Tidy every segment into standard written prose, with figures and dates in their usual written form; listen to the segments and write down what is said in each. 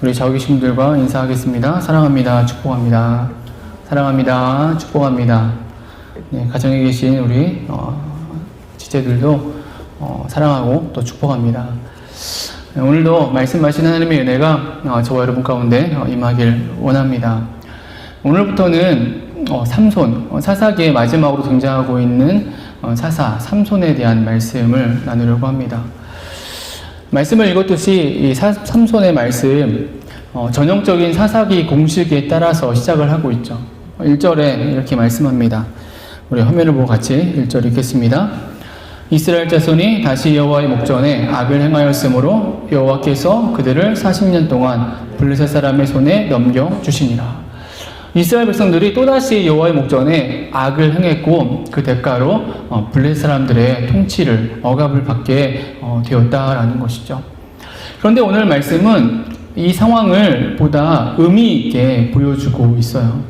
우리 좌우 계신 분들과 인사하겠습니다. 사랑합니다. 축복합니다. 사랑합니다. 축복합니다. 네, 가정에 계신 우리 지체들도 사랑하고 또 축복합니다. 네, 오늘도 말씀하신 하나님의 은혜가 저와 여러분 가운데 임하길 원합니다. 오늘부터는 삼손, 사사기의 마지막으로 등장하고 있는 사사 삼손에 대한 말씀을 나누려고 합니다. 말씀을 읽었듯이 이 삼손의 말씀, 전형적인 사사기 공식에 따라서 시작을 하고 있죠. 1절에 이렇게 말씀합니다. 우리 화면을 보고 같이 1절 읽겠습니다. 이스라엘 자손이 다시 여호와의 목전에 악을 행하였으므로 여호와께서 그들을 40년 동안 블레셋 사람의 손에 넘겨주시니라. 이스라엘 백성들이 또다시 여호와의 목전에 악을 행했고 그 대가로 블레셋 사람들의 통치를 억압을 받게 되었다라는 것이죠. 그런데 오늘 말씀은 이 상황을 보다 의미 있게 보여주고 있어요.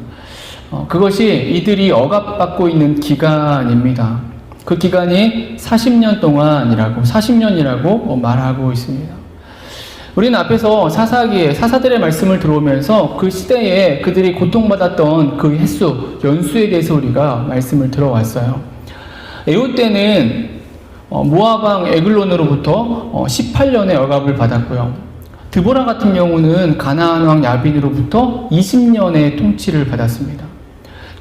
그것이 이들이 억압받고 있는 기간입니다. 그 기간이 40년이라고 말하고 있습니다. 우리는 앞에서 사사기에 사사들의 말씀을 들어오면서 그 시대에 그들이 고통받았던 그 연수에 대해서 우리가 말씀을 들어왔어요. 에훗 때는 모압 왕 에글론으로부터 18년의 억압을 받았고요. 드보라 같은 경우는 가나안 왕 야빈으로부터 20년의 통치를 받았습니다.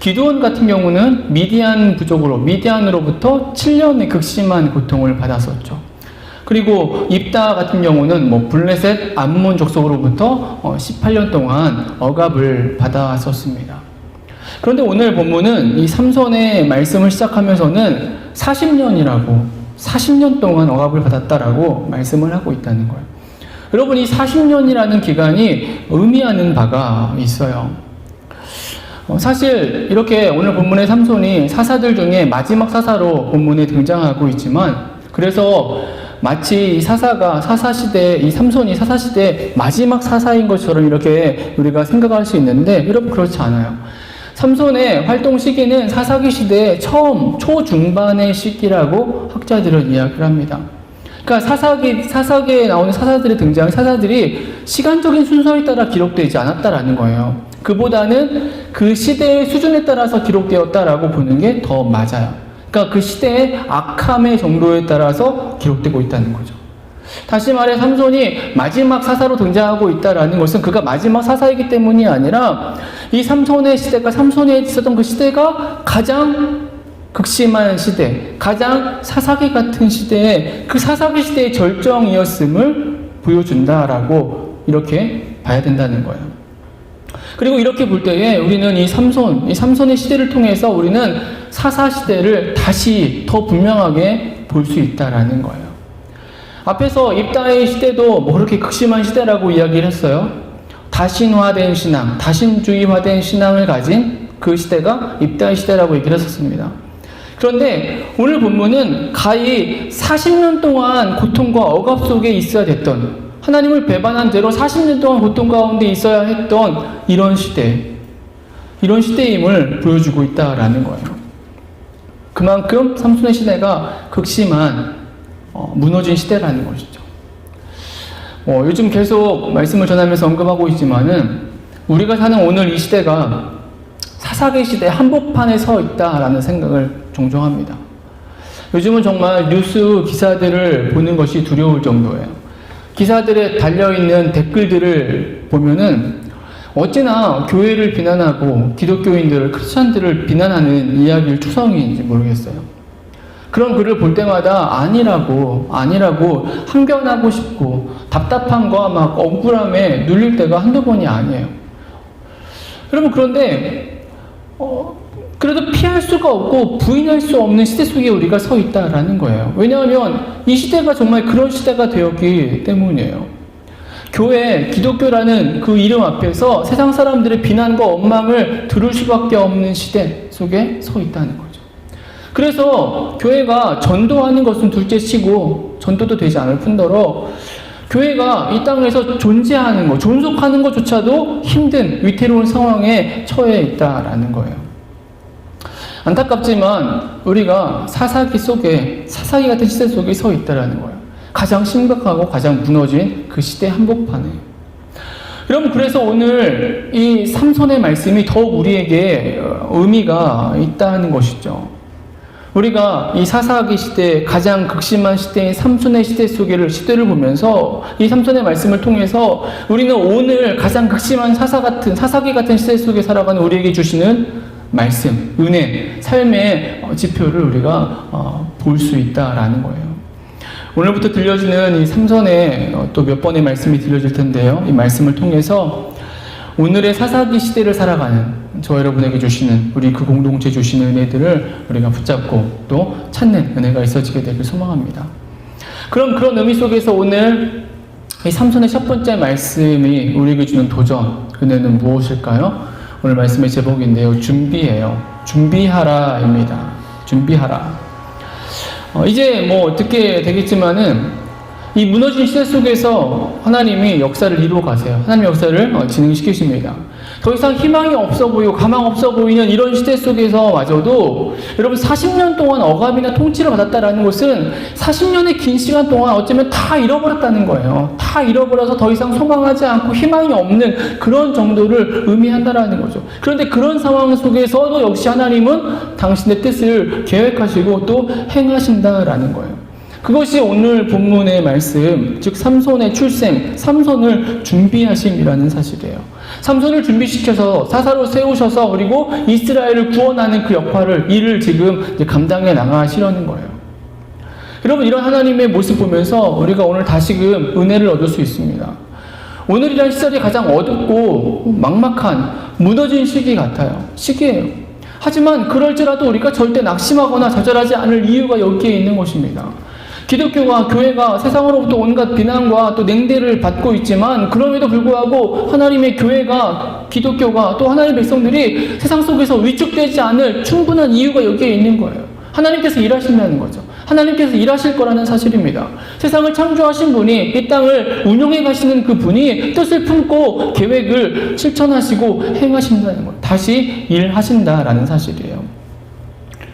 기드온 같은 경우는 미디안으로부터 7년의 극심한 고통을 받았었죠. 그리고 입다 같은 경우는 블레셋 암몬 족속으로부터 18년 동안 억압을 받았었습니다. 그런데 오늘 본문은 이 삼손의 말씀을 시작하면서는 40년 동안 억압을 받았다라고 말씀을 하고 있다는 거예요. 여러분, 이 40년이라는 기간이 의미하는 바가 있어요. 사실 이렇게 오늘 본문의 삼손이 사사들 중에 마지막 사사로 본문에 등장하고 있지만, 그래서 마치 이 삼손이 사사시대의 마지막 사사인 것처럼 이렇게 우리가 생각할 수 있는데, 여러분 그렇지 않아요. 삼손의 활동 시기는 사사기 시대의 초중반의 시기라고 학자들은 이야기를 합니다. 그러니까 사사기에 나오는 사사들이 시간적인 순서에 따라 기록되지 않았다라는 거예요. 그보다는 그 시대의 수준에 따라서 기록되었다라고 보는 게 더 맞아요. 그러니까 그 시대의 악함의 정도에 따라서 기록되고 있다는 거죠. 다시 말해 삼손이 마지막 사사로 등장하고 있다는 것은 그가 마지막 사사이기 때문이 아니라 이 삼손이 있었던 그 시대가 가장 극심한 시대, 가장 사사기 같은 시대에 그 사사기 시대의 절정이었음을 보여준다라고 이렇게 봐야 된다는 거예요. 그리고 이렇게 볼 때에 우리는 이 삼손의 시대를 통해서 우리는 사사 시대를 다시 더 분명하게 볼 수 있다라는 거예요. 앞에서 입다의 시대도 그렇게 극심한 시대라고 이야기를 했어요. 다신화된 신앙, 다신주의화된 신앙을 가진 그 시대가 입다의 시대라고 얘기를 했었습니다. 그런데 오늘 본문은 가히 40년 동안 고통과 억압 속에 있어야 됐던, 하나님을 배반한 채로 40년 동안 고통 가운데 있어야 했던 이런 시대임을 보여주고 있다라는 거예요. 그만큼 삼손의 시대가 극심한 무너진 시대라는 것이죠. 요즘 계속 말씀을 전하면서 언급하고 있지만은 우리가 사는 오늘 이 시대가 사사기 시대 한복판에 서 있다라는 생각을 종종 합니다. 요즘은 정말 뉴스 기사들을 보는 것이 두려울 정도예요. 기사들에 달려있는 댓글들을 보면은 어찌나 교회를 비난하고 기독교인들을, 크리스찬들을 비난하는 이야기를 추성인지 모르겠어요. 그런 글을 볼 때마다 아니라고 항변하고 싶고 답답함과 막 억울함에 눌릴 때가 한두 번이 아니에요. 여러분, 그런데 그래도 피할 수가 없고 부인할 수 없는 시대 속에 우리가 서 있다라는 거예요. 왜냐하면 이 시대가 정말 그런 시대가 되었기 때문이에요. 기독교라는 그 이름 앞에서 세상 사람들의 비난과 원망을 들을 수밖에 없는 시대 속에 서 있다는 거죠. 그래서 교회가 전도하는 것은 둘째치고 전도도 되지 않을 뿐더러 교회가 이 땅에서 존속하는 것조차도 힘든 위태로운 상황에 처해 있다라는 거예요. 안타깝지만 우리가 사사기 같은 시대 속에 서 있다라는 거예요. 가장 심각하고 가장 무너진 그 시대 한복판에. 여러분, 그래서 오늘 이 삼손의 말씀이 더욱 우리에게 의미가 있다는 것이죠. 우리가 이 사사기 시대, 가장 극심한 시대인 삼손의 시대를 보면서 이 삼손의 말씀을 통해서 우리는 오늘 가장 극심한 사사기 같은 시대 속에 살아가는 우리에게 주시는 말씀, 은혜, 삶의 지표를 우리가 볼 수 있다라는 거예요. 오늘부터 들려주는 이 삼손의 또 몇 번의 말씀이 들려질 텐데요. 이 말씀을 통해서 오늘의 사사기 시대를 살아가는 저 여러분에게 주시는, 우리 그 공동체 주시는 은혜들을 우리가 붙잡고 또 찾는 은혜가 있어지게 되길 소망합니다. 그럼 그런 의미 속에서 오늘 이 삼손의 첫 번째 말씀이 우리에게 주는 도전, 은혜는 무엇일까요? 오늘 말씀의 제목인데요. 준비예요. 준비하라입니다. 준비하라. 이제 뭐 듣게 되겠지만은 이 무너진 시대 속에서 하나님이 역사를 이루어 가세요. 하나님의 역사를 진행시키십니다. 더 이상 희망이 없어 보이고 가망 없어 보이는 이런 시대 속에서마저도 여러분 40년 동안 억압이나 통치를 받았다라는 것은 40년의 긴 시간 동안 어쩌면 다 잃어버렸다는 거예요. 다 잃어버려서 더 이상 소망하지 않고 희망이 없는 그런 정도를 의미한다라는 거죠. 그런데 그런 상황 속에서도 역시 하나님은 당신의 뜻을 계획하시고 또 행하신다라는 거예요. 그것이 오늘 본문의 말씀, 즉 삼손의 출생, 삼손을 준비하심이라는 사실이에요. 삼손을 준비시켜서 사사로 세우셔서 그리고 이스라엘을 구원하는 그 일을 지금 감당해 나가시려는 거예요. 여러분, 이런 하나님의 모습 보면서 우리가 오늘 다시금 은혜를 얻을 수 있습니다. 오늘이란 시절이 가장 어둡고 막막한 무너진 시기 같아요. 시기예요. 하지만 그럴지라도 우리가 절대 낙심하거나 좌절하지 않을 이유가 여기에 있는 것입니다. 기독교가, 교회가 세상으로부터 온갖 비난과 또 냉대를 받고 있지만 그럼에도 불구하고 하나님의 교회가, 기독교가 또 하나님의 백성들이 세상 속에서 위축되지 않을 충분한 이유가 여기에 있는 거예요. 하나님께서 일하신다는 거죠. 하나님께서 일하실 거라는 사실입니다. 세상을 창조하신 분이, 이 땅을 운영해 가시는 그 분이 뜻을 품고 계획을 실천하시고 행하신다는 거예요. 다시 일하신다라는 사실이에요.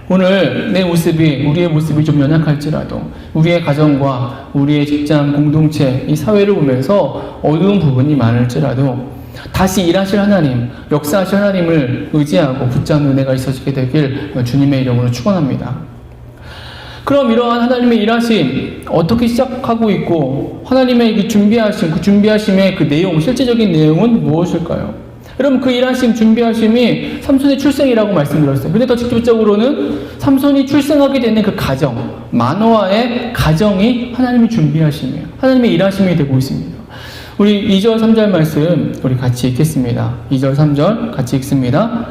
오늘 내 모습이, 우리의 모습이 좀 연약할지라도 우리의 가정과 우리의 직장, 공동체, 이 사회를 보면서 어두운 부분이 많을지라도 다시 일하실 하나님, 역사하실 하나님을 의지하고 붙잡는 은혜가 있어지게 되길 주님의 이름으로 축원합니다. 그럼 이러한 하나님의 일하심 어떻게 시작하고 있고 하나님의 그 준비하심의 그 내용, 실제적인 내용은 무엇일까요? 여러분, 그 일하심, 준비하심이 삼손의 출생이라고 말씀드렸어요. 근데 더 직접적으로는 삼손이 출생하게 되는 그 가정, 마노아의 가정이 하나님의 준비하심이에요. 하나님의 일하심이 되고 있습니다. 우리 2절, 3절 말씀 우리 같이 읽겠습니다. 2절, 3절 같이 읽습니다.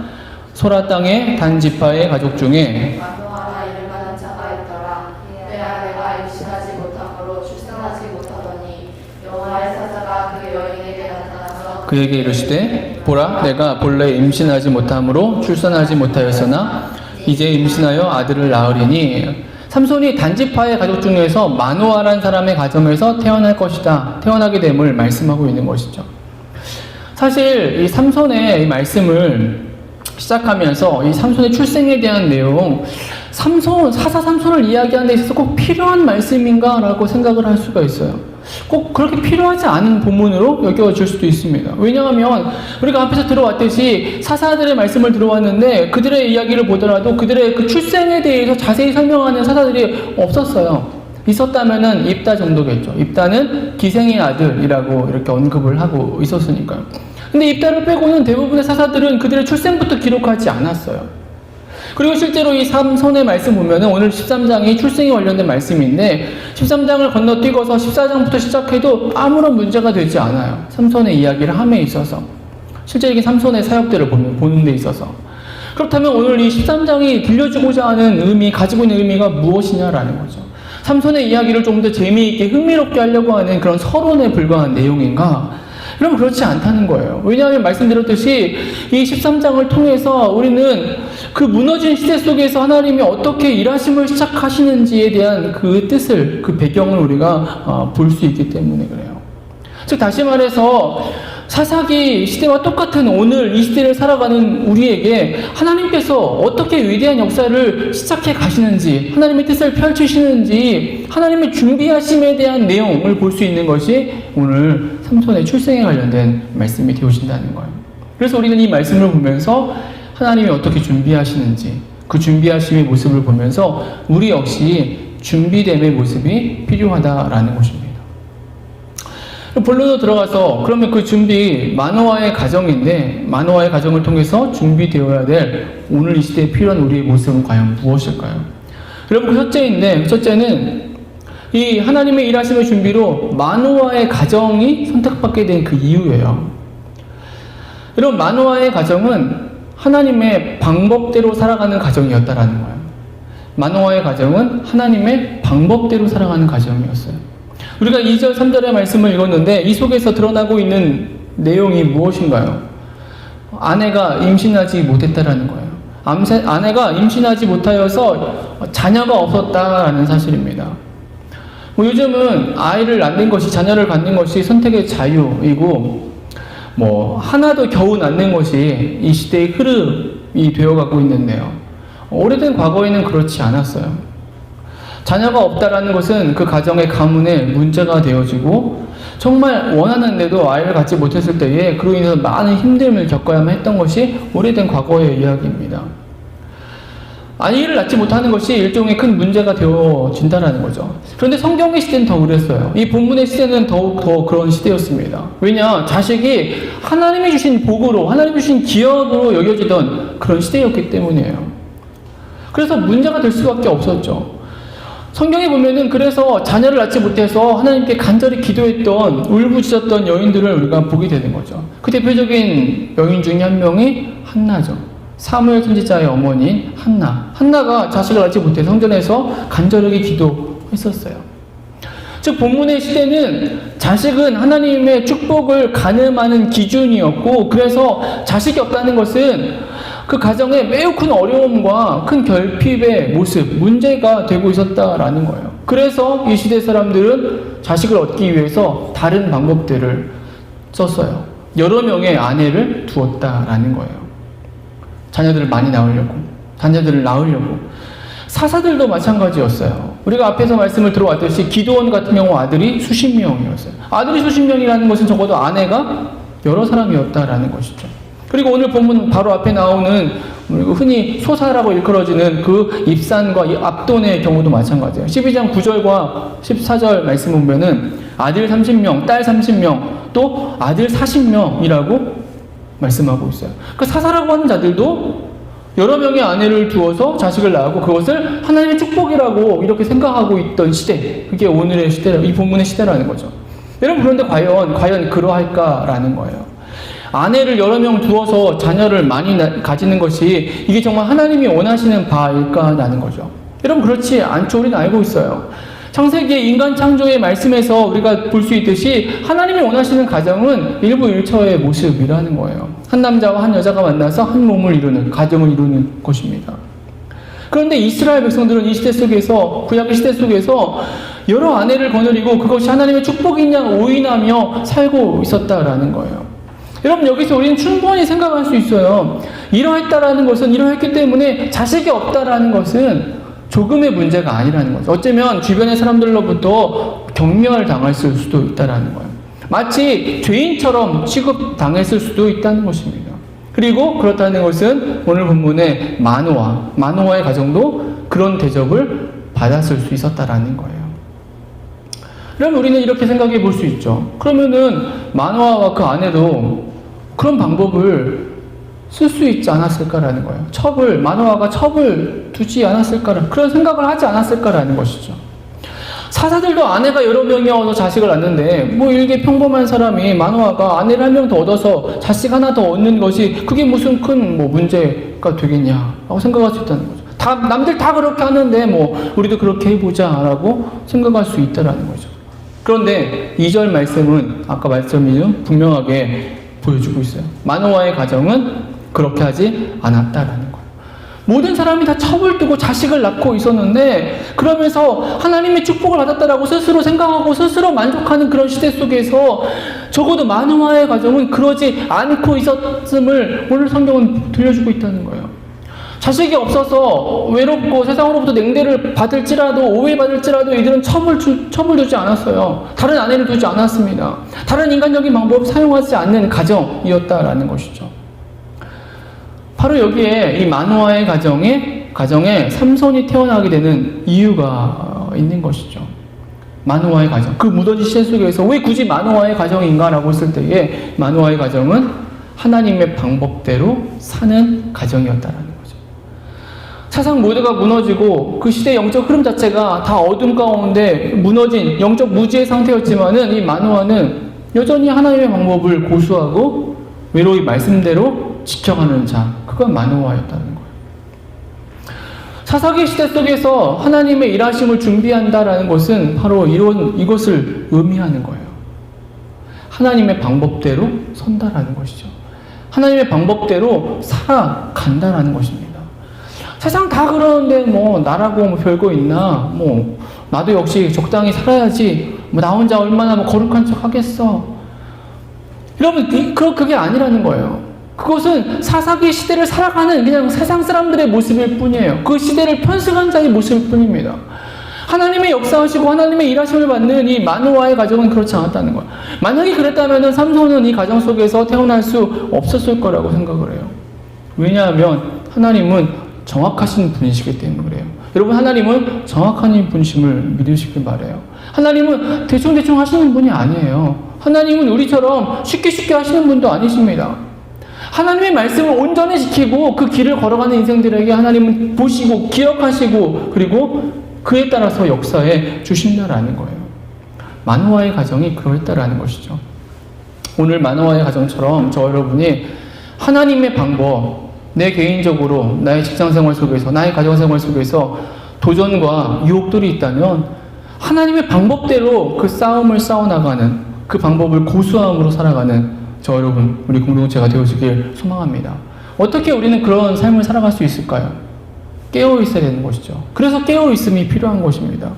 소라 땅의 단 지파의 가족 중에 마노아라 이를 가진 자가 있더라. 내 아내가 임신하지 못함으로 출산하지 못하더니 여호와의 사자가 그 여인에게 나타나서 그에게 이르시되 보라, 내가 본래 임신하지 못함으로 출산하지 못하였으나 이제 임신하여 아들을 낳으리니. 삼손이 단지파의 가족 중에서 마노아라는 사람의 가정에서 태어날 것이다, 태어나게 됨을 말씀하고 있는 것이죠. 사실 이 삼손의 이 말씀을 시작하면서 이 삼손의 출생에 대한 내용, 사사 삼손을 이야기하는 데 있어서 꼭 필요한 말씀인가 라고 생각을 할 수가 있어요. 꼭 그렇게 필요하지 않은 본문으로 여겨질 수도 있습니다. 왜냐하면 우리가 앞에서 들어왔듯이 사사들의 말씀을 들어왔는데 그들의 이야기를 보더라도 그들의 그 출생에 대해서 자세히 설명하는 사사들이 없었어요. 있었다면은 입다 정도겠죠. 입다는 기생의 아들이라고 이렇게 언급을 하고 있었으니까요. 근데 입다를 빼고는 대부분의 사사들은 그들의 출생부터 기록하지 않았어요. 그리고 실제로 이 삼손의 말씀 보면은 오늘 13장이 출생에 관련된 말씀인데 13장을 건너뛰고서 14장부터 시작해도 아무런 문제가 되지 않아요. 삼손의 이야기를 함에 있어서. 실제적인 삼손의 사역들을 보는 데 있어서. 그렇다면 오늘 이 13장이 들려주고자 하는 의미, 가지고 있는 의미가 무엇이냐라는 거죠. 삼손의 이야기를 좀 더 재미있게 흥미롭게 하려고 하는 그런 서론에 불과한 내용인가? 그럼 그렇지 않다는 거예요. 왜냐하면 말씀드렸듯이 이 13장을 통해서 우리는 그 무너진 시대 속에서 하나님이 어떻게 일하심을 시작하시는지에 대한 그 뜻을, 그 배경을 우리가 볼 수 있기 때문에 그래요. 즉 다시 말해서 사사기 시대와 똑같은 오늘 이 시대를 살아가는 우리에게 하나님께서 어떻게 위대한 역사를 시작해 가시는지, 하나님의 뜻을 펼치시는지, 하나님의 준비하심에 대한 내용을 볼 수 있는 것이 오늘 삼손의 출생에 관련된 말씀이 되어진다는 거예요. 그래서 우리는 이 말씀을 보면서 하나님이 어떻게 준비하시는지 그 준비하심의 모습을 보면서 우리 역시 준비됨의 모습이 필요하다라는 것입니다. 본론으로 들어가서 그러면 그 준비 마노아의 가정인데 마노아의 가정을 통해서 준비되어야 될 오늘 이 시대에 필요한 우리의 모습은 과연 무엇일까요? 여러분 그 첫째는 이 하나님의 일하심의 준비로 마노아의 가정이 선택받게 된 그 이유예요. 여러분 마노아의 가정은 하나님의 방법대로 살아가는 가정이었다라는 거예요. 마노아의 가정은 하나님의 방법대로 살아가는 가정이었어요. 우리가 2절, 3절의 말씀을 읽었는데 이 속에서 드러나고 있는 내용이 무엇인가요? 아내가 임신하지 못했다라는 거예요. 아내가 임신하지 못하여서 자녀가 없었다라는 사실입니다. 요즘은 아이를 낳는 것이, 자녀를 갖는 것이 선택의 자유이고 하나도 겨우 낳는 것이 이 시대의 흐름이 되어가고 있는데요. 오래된 과거에는 그렇지 않았어요. 자녀가 없다라는 것은 그 가정의 가문에 문제가 되어지고 정말 원하는데도 아이를 갖지 못했을 때에 그로 인해서 많은 힘듦을 겪어야만 했던 것이 오래된 과거의 이야기입니다. 아이를 낳지 못하는 것이 일종의 큰 문제가 되어진다는 거죠. 그런데 성경의 시대는 더 그랬어요. 이 본문의 시대는 더욱 더 그런 시대였습니다. 왜냐? 자식이 하나님이 주신 복으로, 하나님이 주신 기업으로 여겨지던 그런 시대였기 때문이에요. 그래서 문제가 될 수밖에 없었죠. 성경에 보면은 그래서 자녀를 낳지 못해서 하나님께 간절히 기도했던, 울부짖었던 여인들을 우리가 보게 되는 거죠. 그 대표적인 여인 중에 한 명이 한나죠. 사무엘 선지자의 어머니인 한나. 한나가 자식을 낳지 못해 성전에서 간절하게 기도했었어요. 즉 본문의 시대는 자식은 하나님의 축복을 가늠하는 기준이었고, 그래서 자식이 없다는 것은 그 가정에 매우 큰 어려움과 큰 결핍의 모습, 문제가 되고 있었다라는 거예요. 그래서 이 시대 사람들은 자식을 얻기 위해서 다른 방법들을 썼어요. 여러 명의 아내를 두었다라는 거예요. 자녀들을 많이 낳으려고, 자녀들을 낳으려고. 사사들도 마찬가지였어요. 우리가 앞에서 말씀을 들어왔듯이 기드온 같은 경우 아들이 수십 명이었어요. 아들이 수십 명이라는 것은 적어도 아내가 여러 사람이었다라는 것이죠. 그리고 오늘 본문 바로 앞에 나오는 흔히 소사라고 일컬어지는 그 입산과 이 압돈의 경우도 마찬가지예요. 12장 9절과 14절 말씀 보면은 아들 30명, 딸 30명, 또 아들 40명이라고 말씀하고 있어요. 그 사사라고 하는 자들도 여러 명의 아내를 두어서 자식을 낳고 그것을 하나님의 축복이라고 이렇게 생각하고 있던 시대, 그게 오늘의 시대, 이 본문의 시대라는 거죠. 여러분 그런데 과연 그러할까라는 거예요. 아내를 여러 명 두어서 자녀를 많이 가지는 것이 이게 정말 하나님이 원하시는 바일까라는 거죠. 여러분 그렇지 않죠. 우리는 알고 있어요. 창세기의 인간 창조의 말씀에서 우리가 볼 수 있듯이 하나님이 원하시는 가정은 일부일처의 모습이라는 거예요. 한 남자와 한 여자가 만나서 한 몸을 이루는, 가정을 이루는 것입니다. 그런데 이스라엘 백성들은 이 시대 속에서, 구약의 시대 속에서 여러 아내를 거느리고 그것이 하나님의 축복인 양 오인하며 살고 있었다라는 거예요. 여러분 여기서 우리는 충분히 생각할 수 있어요. 이러했다라는 것은, 이러했기 때문에 자식이 없다라는 것은 조금의 문제가 아니라는 거죠. 어쩌면 주변의 사람들로부터 경멸당할 수도 있다라는 거예요. 마치 죄인처럼 취급당했을 수도 있다는 것입니다. 그리고 그렇다는 것은 오늘 본문의 마노아의 가정도 그런 대접을 받았을 수 있었다라는 거예요. 그럼 우리는 이렇게 생각해 볼 수 있죠. 그러면은 마노아와 그 아내도 그런 방법을 쓸 수 있지 않았을까라는 거예요. 마노아가 첩을 두지 않았을까라는, 그런 생각을 하지 않았을까라는 것이죠. 사사들도 아내가 여러 명이어서 자식을 낳는데 일개 평범한 사람이 마노아가 아내를 한 명 더 얻어서 자식 하나 더 얻는 것이 그게 무슨 큰 문제가 되겠냐라고 생각할 수 있다는 거죠. 남들 다 그렇게 하는데 우리도 그렇게 해보자라고 생각할 수 있다라는 거죠. 그런데 2절 말씀은 아까 말씀이 분명하게 보여주고 있어요. 마노아의 가정은 그렇게 하지 않았다라는 거예요. 모든 사람이 다 첩을 두고 자식을 낳고 있었는데 그러면서 하나님의 축복을 받았다라고 스스로 생각하고 스스로 만족하는 그런 시대 속에서 적어도 마노아의 가정은 그러지 않고 있었음을 오늘 성경은 들려주고 있다는 거예요. 자식이 없어서 외롭고 세상으로부터 냉대를 받을지라도 오해받을지라도 이들은 첩을 두지 않았어요. 다른 아내를 두지 않았습니다. 다른 인간적인 방법을 사용하지 않는 가정이었다라는 것이죠. 바로 여기에 이 마노아의 가정에 삼손이 태어나게 되는 이유가 있는 것이죠. 마노아의 가정. 그 무더기 시대 속에서 왜 굳이 마노아의 가정인가라고 했을 때에 마노아의 가정은 하나님의 방법대로 사는 가정이었다라는 거죠. 세상 모두가 무너지고 그 시대의 영적 흐름 자체가 다 어둠 가운데 무너진 영적 무지의 상태였지만은 이 마노아는 여전히 하나님의 방법을 고수하고 외로이 말씀대로 지켜가는 자, 그건 마노아였다는 거예요. 사사기 시대 속에서 하나님의 일하심을 준비한다라는 것은 바로 이것을 의미하는 거예요. 하나님의 방법대로 선다라는 것이죠. 하나님의 방법대로 살아간다라는 것입니다. 세상 다 그러는데 뭐 나라고 뭐 별거 있나? 뭐 나도 역시 적당히 살아야지. 뭐 나 혼자 얼마나 뭐 거룩한 척 하겠어. 여러분 그게 아니라는 거예요. 그것은 사사기 시대를 살아가는 그냥 세상 사람들의 모습일 뿐이에요. 그 시대를 편승한 자의 모습일 뿐입니다. 하나님의 역사하시고 하나님의 일하심을 받는 이 마노아의 가정은 그렇지 않았다는 거예요. 만약에 그랬다면 삼손은 이 가정 속에서 태어날 수 없었을 거라고 생각을 해요. 왜냐하면 하나님은 정확하신 분이시기 때문에 그래요. 여러분, 하나님은 정확한 분이심을 믿으시길 바라요. 하나님은 대충대충 하시는 분이 아니에요. 하나님은 우리처럼 쉽게 하시는 분도 아니십니다. 하나님의 말씀을 온전히 지키고 그 길을 걸어가는 인생들에게 하나님은 보시고 기억하시고 그리고 그에 따라서 역사해 주신다라는 거예요. 마노아의 가정이 그러했다라는 것이죠. 오늘 마노아의 가정처럼 저 여러분이 하나님의 방법, 내 개인적으로 나의 직장생활 속에서 나의 가정생활 속에서 도전과 유혹들이 있다면 하나님의 방법대로 그 싸움을 싸워나가는 그 방법을 고수함으로 살아가는 저 여러분, 우리 공동체가 되어지길 소망합니다. 어떻게 우리는 그런 삶을 살아갈 수 있을까요? 깨어있어야 되는 것이죠. 그래서 깨어있음이 필요한 것입니다.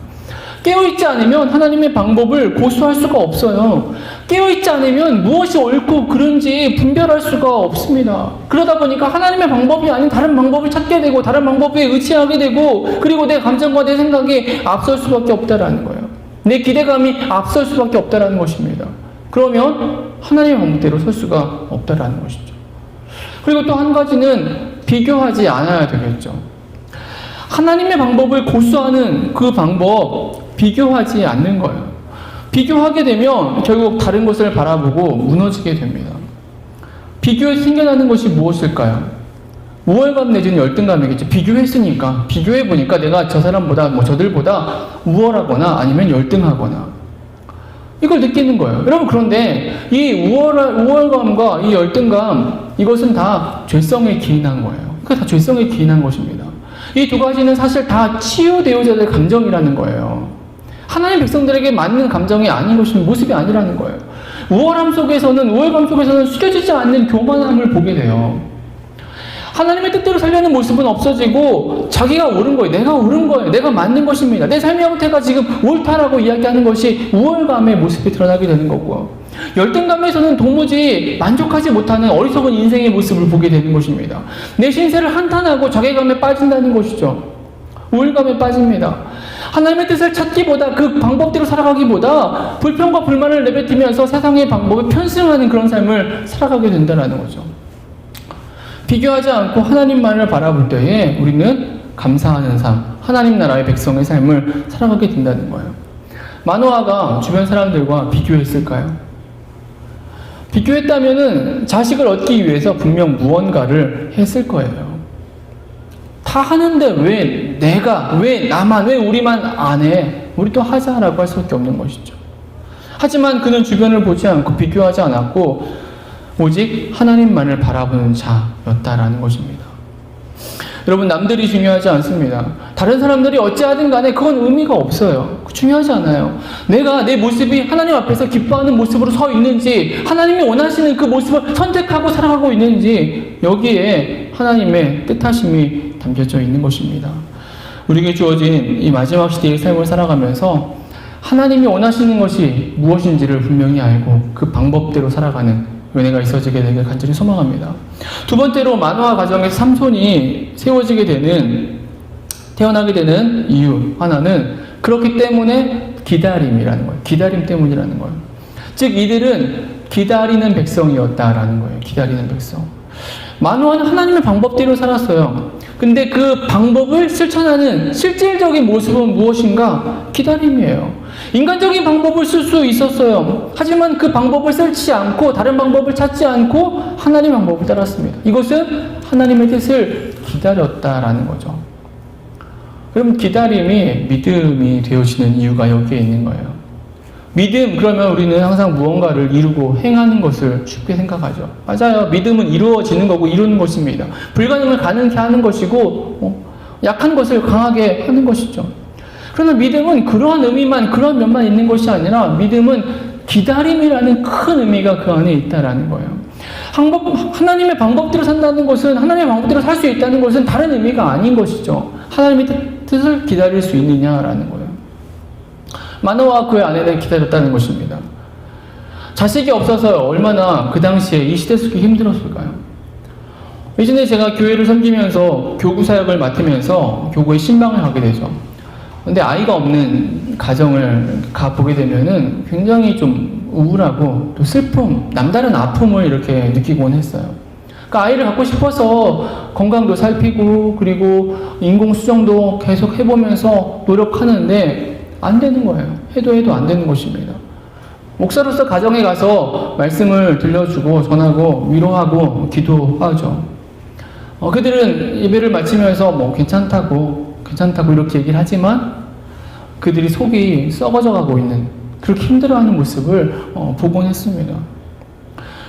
깨어있지 않으면 하나님의 방법을 고수할 수가 없어요. 깨어있지 않으면 무엇이 옳고 그른지 분별할 수가 없습니다. 그러다 보니까 하나님의 방법이 아닌 다른 방법을 찾게 되고 다른 방법에 의지하게 되고 그리고 내 감정과 내 생각이 앞설 수밖에 없다라는 거예요. 내 기대감이 앞설 수밖에 없다라는 것입니다. 그러면 하나님의 방법대로 설 수가 없다라는 것이죠. 그리고 또 한 가지는 비교하지 않아야 되겠죠. 하나님의 방법을 고수하는 그 방법, 비교하지 않는 거예요. 비교하게 되면 결국 다른 것을 바라보고 무너지게 됩니다. 비교에 생겨나는 것이 무엇일까요? 우월감 내지는 열등감이겠죠. 비교했으니까, 비교해보니까 내가 저 사람보다, 저들보다 우월하거나 아니면 열등하거나 이걸 느끼는 거예요. 여러분, 그런데 이 우월감과 이 열등감, 이것은 다 죄성에 기인한 거예요. 그게 다 죄성에 기인한 것입니다. 이 두 가지는 사실 다 치유되어야 될 감정이라는 거예요. 하나님 백성들에게 맞는 감정이 아닌 것입니다. 모습이 아니라는 거예요. 우월감 속에서는 숙여지지 않는 교만함을 보게 돼요. 하나님의 뜻대로 살려는 모습은 없어지고 자기가 옳은 거예요. 내가 옳은 거예요. 내가 맞는 것입니다. 내 삶의 형태가 지금 옳다라고 이야기하는 것이 우월감의 모습이 드러나게 되는 거고, 열등감에서는 도무지 만족하지 못하는 어리석은 인생의 모습을 보게 되는 것입니다. 내 신세를 한탄하고 자괴감에 빠진다는 것이죠. 우월감에 빠집니다. 하나님의 뜻을 찾기보다 그 방법대로 살아가기보다 불평과 불만을 내뱉으면서 세상의 방법에 편승하는 그런 삶을 살아가게 된다는 거죠. 비교하지 않고 하나님만을 바라볼 때에 우리는 감사하는 삶, 하나님 나라의 백성의 삶을 살아가게 된다는 거예요. 마노아가 주변 사람들과 비교했을까요? 비교했다면은 자식을 얻기 위해서 분명 무언가를 했을 거예요. 다 하는데 왜 나만, 왜 우리만 안 해? 우리 또 하자라고 할 수밖에 없는 것이죠. 하지만 그는 주변을 보지 않고 비교하지 않았고 오직 하나님만을 바라보는 자였다라는 것입니다. 여러분, 남들이 중요하지 않습니다. 다른 사람들이 어찌하든 간에 그건 의미가 없어요. 중요하지 않아요. 내가 내 모습이 하나님 앞에서 기뻐하는 모습으로 서 있는지, 하나님이 원하시는 그 모습을 선택하고 살아가고 있는지, 여기에 하나님의 뜻하심이 담겨져 있는 것입니다. 우리에게 주어진 이 마지막 시대의 삶을 살아가면서 하나님이 원하시는 것이 무엇인지를 분명히 알고 그 방법대로 살아가는 은혜가 있어지게 되길 간절히 소망합니다. 두 번째로 마노아 가정에서 삼손이 태어나게 되는 이유 하나는 그렇기 때문에 기다림이라는 거예요. 기다림 때문이라는 거예요. 즉 이들은 기다리는 백성이었다라는 거예요. 기다리는 백성. 마노아는 하나님의 방법대로 살았어요. 근데 그 방법을 실천하는 실질적인 모습은 무엇인가? 기다림이에요. 인간적인 방법을 쓸 수 있었어요. 하지만 그 방법을 쓰지 않고 다른 방법을 찾지 않고 하나님의 방법을 따랐습니다. 이것은 하나님의 뜻을 기다렸다라는 거죠. 그럼 기다림이 믿음이 되어지는 이유가 여기에 있는 거예요. 믿음, 그러면 우리는 항상 무언가를 이루고 행하는 것을 쉽게 생각하죠. 맞아요. 믿음은 이루어지는 거고 이루는 것입니다. 불가능을 가능케 하는 것이고 약한 것을 강하게 하는 것이죠. 그러나 믿음은 그러한 의미만, 그러한 면만 있는 것이 아니라 믿음은 기다림이라는 큰 의미가 그 안에 있다라는 거예요. 하나님의 방법대로 산다는 것은, 하나님의 방법대로 살 수 있다는 것은 다른 의미가 아닌 것이죠. 하나님의 뜻을 기다릴 수 있느냐라는 거예요. 마노아와 그의 아내는 기다렸다는 것입니다. 자식이 없어서 얼마나 그 당시에 이 시대 속에 힘들었을까요? 예전에 제가 교회를 섬기면서 교구 사역을 맡으면서 교구에 신방을 가게 되죠. 근데 아이가 없는 가정을 가보게 되면은 굉장히 좀 우울하고 또 슬픔, 남다른 아픔을 이렇게 느끼곤 했어요. 그러니까 아이를 갖고 싶어서 건강도 살피고 그리고 인공수정도 계속 해보면서 노력하는데 안 되는 거예요. 해도 안 되는 것입니다. 목사로서 가정에 가서 말씀을 들려주고 전하고 위로하고 기도하죠. 그들은 예배를 마치면서 괜찮다고 이렇게 얘기를 하지만 그들이 속이 썩어져 가고 있는, 그렇게 힘들어하는 모습을 보곤 했습니다.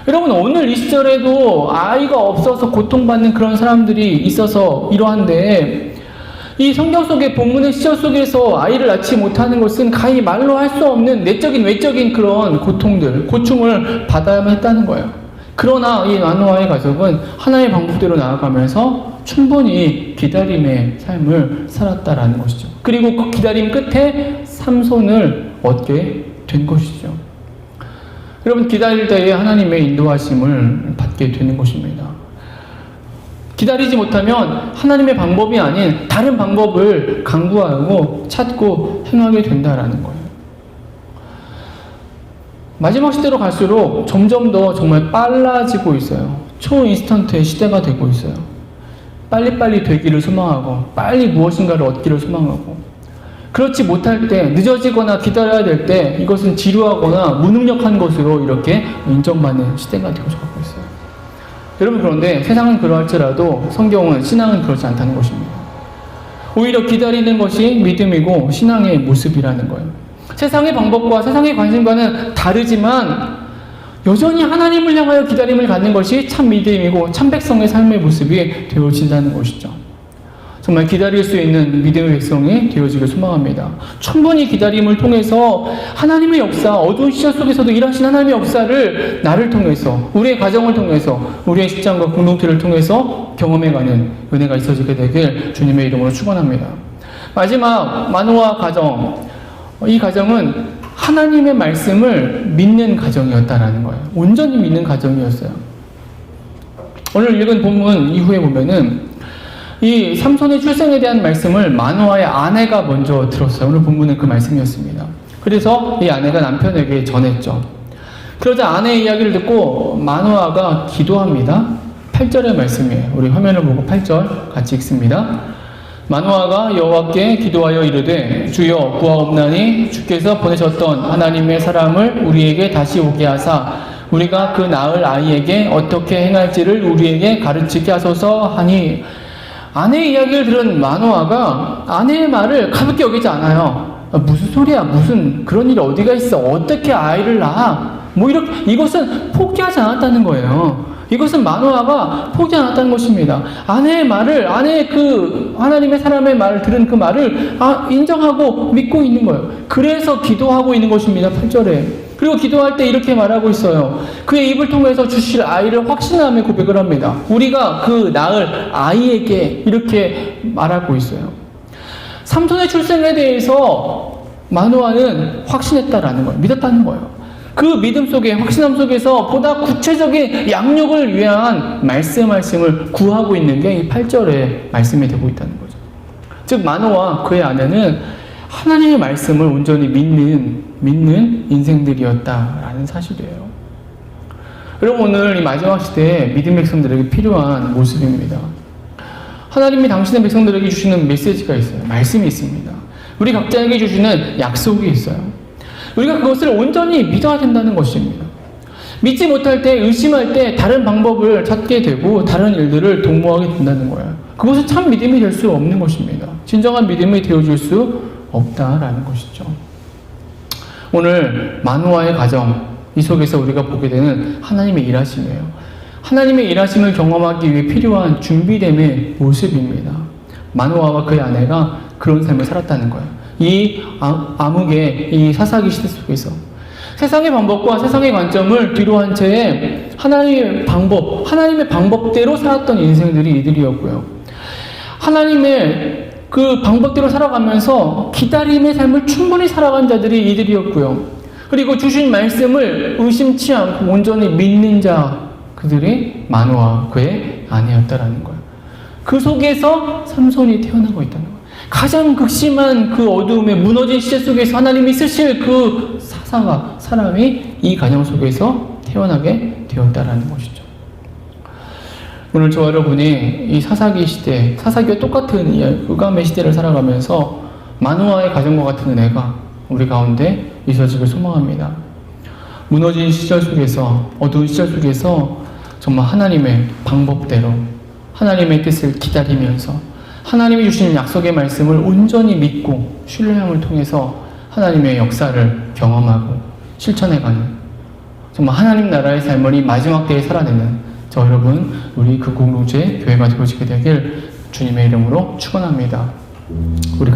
여러분, 오늘 이 시절에도 아이가 없어서 고통받는 그런 사람들이 있어서 이러한데, 이 성경 속의 본문의 시절 속에서 아이를 낳지 못하는 것은 가히 말로 할 수 없는 내적인 외적인 그런 고충을 받아야만 했다는 거예요. 그러나 이 마노아의 가족은 하나님의 방법대로 나아가면서 충분히 기다림의 삶을 살았다라는 것이죠. 그리고 그 기다림 끝에 삼손을 얻게 된 것이죠. 여러분, 기다릴 때에 하나님의 인도하심을 받게 되는 것입니다. 기다리지 못하면 하나님의 방법이 아닌 다른 방법을 강구하고 찾고 행하게 된다라는 거예요. 마지막 시대로 갈수록 점점 더 정말 빨라지고 있어요. 초인스턴트의 시대가 되고 있어요. 빨리빨리 되기를 소망하고 빨리 무엇인가를 얻기를 소망하고, 그렇지 못할 때, 늦어지거나 기다려야 될 때 이것은 지루하거나 무능력한 것으로 이렇게 인정받는 시대가 되어가고 있어요. 여러분, 그런데 세상은 그러할지라도 성경은, 신앙은 그렇지 않다는 것입니다. 오히려 기다리는 것이 믿음이고 신앙의 모습이라는 거예요. 세상의 방법과 세상의 관심과는 다르지만 여전히 하나님을 향하여 기다림을 갖는 것이 참 믿음이고 참 백성의 삶의 모습이 되어진다는 것이죠. 정말 기다릴 수 있는 믿음의 백성이 되어지길 소망합니다. 충분히 기다림을 통해서 하나님의 역사, 어두운 시절 속에서도 일하신 하나님의 역사를 나를 통해서, 우리의 가정을 통해서, 우리의 직장과 공동체를 통해서 경험해가는 은혜가 있어지게 되길 주님의 이름으로 축원합니다. 마지막 마노아 가정, 이 가정은 하나님의 말씀을 믿는 가정이었다라는 거예요. 온전히 믿는 가정이었어요. 오늘 읽은 본문 이후에 보면은 이 삼손의 출생에 대한 말씀을 마노아의 아내가 먼저 들었어요. 오늘 본문은 그 말씀이었습니다. 그래서 이 아내가 남편에게 전했죠. 그러자 아내의 이야기를 듣고 마노아가 기도합니다. 8절의 말씀이에요. 우리 화면을 보고 8절 같이 읽습니다. 마노아가 여호와께 기도하여 이르되 주여 구하옵나니 주께서 보내셨던 하나님의 사람을 우리에게 다시 오게 하사 우리가 그 낳을 아이에게 어떻게 행할지를 우리에게 가르치게 하소서 하니, 아내의 이야기를 들은 마노아가 아내의 말을 가볍게 여기지 않아요. 무슨 소리야, 무슨 그런 일이 어디가 있어, 어떻게 아이를 낳아, 이것은 포기하지 않았다는 거예요. 이것은 마노아가 포기하지 않았다는 것입니다. 아내의 말을, 아내의 그 하나님의 사람의 말을 들은 그 말을 인정하고 믿고 있는 거예요. 그래서 기도하고 있는 것입니다. 8절에. 그리고 기도할 때 이렇게 말하고 있어요. 그의 입을 통해서 주실 아이를 확신하며 고백을 합니다. 우리가 그 낳을 아이에게, 이렇게 말하고 있어요. 삼손의 출생에 대해서 마노아는 확신했다라는 거예요. 믿었다는 거예요. 그 믿음 속에, 확신함 속에서 보다 구체적인 양육을 위한 말씀을 구하고 있는 게 이 8절의 말씀이 되고 있다는 거죠. 즉 마노와 그의 아내는 하나님의 말씀을 온전히 믿는 인생들이었다라는 사실이에요. 여러분, 오늘 이 마지막 시대에 믿음 백성들에게 필요한 모습입니다. 하나님이 당신의 백성들에게 주시는 메시지가 있어요. 말씀이 있습니다. 우리 각자에게 주시는 약속이 있어요. 우리가 그것을 온전히 믿어야 된다는 것입니다. 믿지 못할 때, 의심할 때 다른 방법을 찾게 되고 다른 일들을 도모하게 된다는 거예요. 그것은 참 믿음이 될 수 없는 것입니다. 진정한 믿음이 되어줄 수 없다라는 것이죠. 오늘 마노아의 가정, 이 속에서 우리가 보게 되는 하나님의 일하심이에요. 하나님의 일하심을 경험하기 위해 필요한 준비됨의 모습입니다. 마노아와 그의 아내가 그런 삶을 살았다는 거예요. 이 암흑의 이 사사기 시대 속에서 세상의 방법과 세상의 관점을 뒤로 한 채 하나님의 방법대로 살았던 인생들이 이들이었고요. 하나님의 그 방법대로 살아가면서 기다림의 삶을 충분히 살아간 자들이 이들이었고요. 그리고 주신 말씀을 의심치 않고 온전히 믿는 자, 그들이 마노아 그의 아내였다라는 거예요. 그 속에서 삼손이 태어나고 있다는 거예요. 가장 극심한 그 어두움에 무너진 시대 속에서 하나님이 쓰실 그 사람이 이 가정 속에서 태어나게 되었다라는 것이죠. 오늘 저와 여러분이 이 사사기 시대, 사사기와 똑같은 이 의감의 시대를 살아가면서 마노아의 가정과 같은 은혜가 우리 가운데 있어지길 소망합니다. 무너진 시절 속에서, 어두운 시절 속에서 정말 하나님의 방법대로 하나님의 뜻을 기다리면서 하나님이 주시는 약속의 말씀을 온전히 믿고 신뢰함을 통해서 하나님의 역사를 경험하고 실천해가는 정말 하나님 나라의 삶을 이 마지막 때에 살아내는 저 여러분, 우리 그 공동체 교회가 되어지게 되길 주님의 이름으로 축원합니다. 우리